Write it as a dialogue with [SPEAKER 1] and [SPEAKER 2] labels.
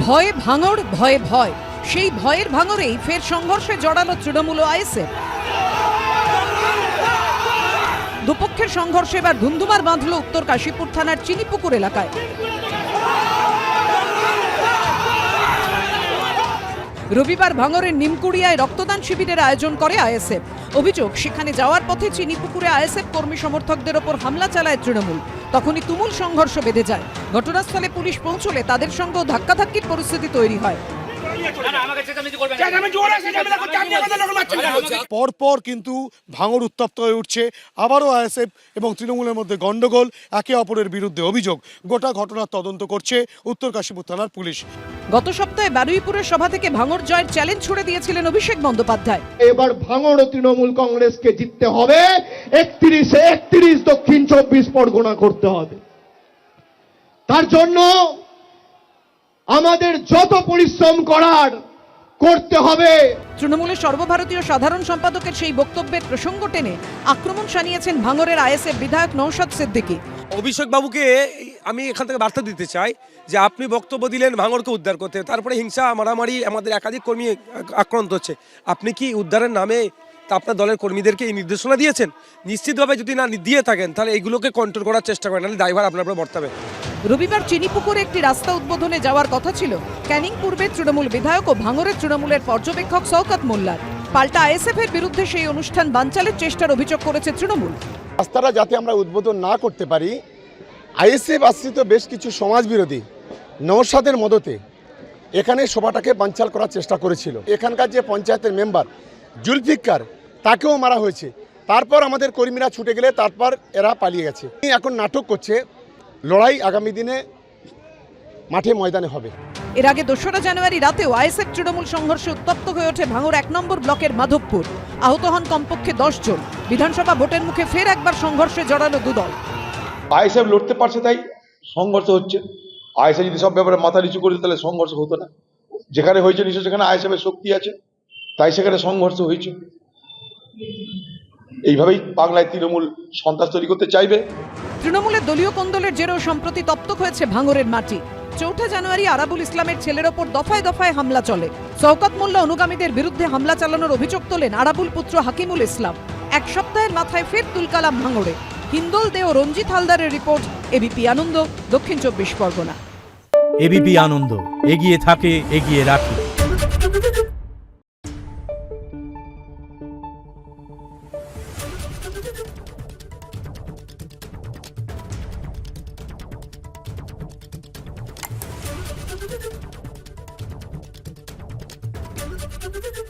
[SPEAKER 1] ভয়ে ভাঙড়, ভয়ে ভয়। সেই ভয়ের ভাঙরেই ফের সংঘর্ষে জড়ালো তৃণমূল ও আইএসএফ। দুপক্ষের সংঘর্ষে এবার ধুন্ধুমার বাঁধল উত্তর কাশীপুর থানার চিনিপুকুর এলাকায়। রবিবার ভাঙড়ের নিমকুড়িয়ায় রক্তদান শিবিরের আয়োজন করে আইএসএফ। অভিযোগ, সেখানে যাওয়ার পথে চিনিপুকুরে আইএসএফ কর্মী সমর্থকদের ওপর হামলা চালায় তৃণমূল। তখনই তুমুল সংঘর্ষ বেঁধে যায়। ঘটনাস্থলে পুলিশ পৌঁছলে তাদের সঙ্গেও ধাক্কাধাক্কির পরিস্থিতি তৈরি হয়।
[SPEAKER 2] পরপর কিন্তু ভাঙড় উত্তপ্ত হয়ে উঠছে। আবারও আইএসএফ এবং তৃণমূলের মধ্যে গন্ডগোল, একে অপরের বিরুদ্ধে অভিযোগ। গোটা ঘটনার তদন্ত করছে উত্তর কাশীপুর থানার পুলিশ।
[SPEAKER 1] গত সপ্তাহে বারুইপুরের সভা থেকে ভাঙড় জয়ের চ্যালেঞ্জ ছুড়ে দিয়েছিলেন অভিষেক বন্দ্যোপাধ্যায়।
[SPEAKER 3] এবার ভাঙড় তৃণমূল কংগ্রেসকে জিততে হবে, 31 দক্ষিণ 24 পরগনা করতে হবে। তার জন্য আমাদের যত পরিশ্রম করার করতে হবে।
[SPEAKER 1] তৃণমূলের সর্বভারতীয় সাধারণ সম্পাদকের সেই বক্তব্যের প্রসঙ্গ টেনে আক্রমণ শানিয়েছেন ভাঙড়ের আইএসএফ বিধায়ক নওশাদ সিদ্দিকী।
[SPEAKER 4] অভিষেক বাবুকে আমি এখান থেকে বার্তা দিতে চাই যে আপনি বক্তব্য দিলেন ভাঙড়কে উদ্ধার করতে, তারপরে হিংসা মারামারি, আমাদের একাধিক কর্মী আক্রান্ত হচ্ছে। আপনি কি উদ্ধারের নামে তা আপনার দলের কর্মীদেরকে এই নির্দেশনা দিয়েছেন? নিশ্চিতভাবে যদি না দিয়ে থাকেন তাহলে এগুলোকে কন্ট্রোল করার চেষ্টা করেন, নাহলে দায়ভার আপনার উপর বর্তাবে।
[SPEAKER 1] রবিবার চিনিপুকুরে একটি রাস্তা উদ্বোধনে যাওয়ার কথা ছিল ক্যানিং পূর্বের তৃণমূল বিধায়ক ও ভাঙড়ের তৃণমূলের পর্যবেক্ষক শওকত মোল্লার। পাল্টা আইএসএফ এর বিরুদ্ধে সেই অনুষ্ঠান বানচালের চেষ্টার অভিযোগ করেছে তৃণমূল।
[SPEAKER 5] রাস্তাটা যাতে আমরা উদ্বোধন না করতে পারি, আইএসএফ আশ্রিত বেশ কিছু সমাজবিরোধী নওশাদের মদতে এখানে সভাটাকে বানচাল করার চেষ্টা করেছিল। এখানকার যে পঞ্চায়েতের মেম্বার জুলফিকার, তাকেও মারা হয়েছে। তারপর আমাদের কর্মীরা ছুটে গেলে তারপর এরা পালিয়ে গেছে। এখন নাটক করছে, লড়াই আগামী দিনে মাঠে ময়দানে হবে।
[SPEAKER 1] এর আগে 2রা জানুয়ারি রাতেও আইএসএফ তৃণমূল সংঘর্ষে উত্তপ্ত হয়ে ওঠে ভাঙড় 1 নম্বর ব্লকের মাধবপুর। আহত হন কমপক্ষে 10 জন। বিধানসভা ভোটের মুখে ফের একবার সংঘর্ষে জড়ালো দুদল।
[SPEAKER 6] আইএসএফ লড়তে পারছে তাই সংঘর্ষ হচ্ছে। আইএসএফ যদি সব ব্যাপারে মাথা নিচু করে তাহলে সংঘর্ষ হতো না। যেখানে হয়েছে নিশ্চয় সেখানে আইএসএফ এর শক্তি আছে, তাই সেখানে সংঘর্ষ হয়েছে। এইভাবেই বাংলায় তৃণমূল সন্ত্রাস তৈরি করতে চাইবে।
[SPEAKER 1] তৃণমূলের দলীয় কোন্দলের জেরেও সম্প্রতি তপ্ত হয়েছে ভাঙড়ের মাটি। 4 জানুয়ারি আরাবুল ইসলামের ছেলের ওপর দফায় দফায় হামলা চলে। শওকত মোল্লা অনুগামীদের বিরুদ্ধে হামলা চালানোর অভিযোগ তোলেন আরাবুল পুত্র হাকিমুল ইসলাম। এক সপ্তাহের মাথায় ফের তুলকালাম ভাঙড়ে। হিন্দল দে ও রঞ্জিত হালদারের রিপোর্ট, এবিপি আনন্দ, দক্ষিণ 24 পরগনা।
[SPEAKER 7] এবিপি আনন্দ, এগিয়ে থাকে, এগিয়ে রাখে।
[SPEAKER 8] Thank you.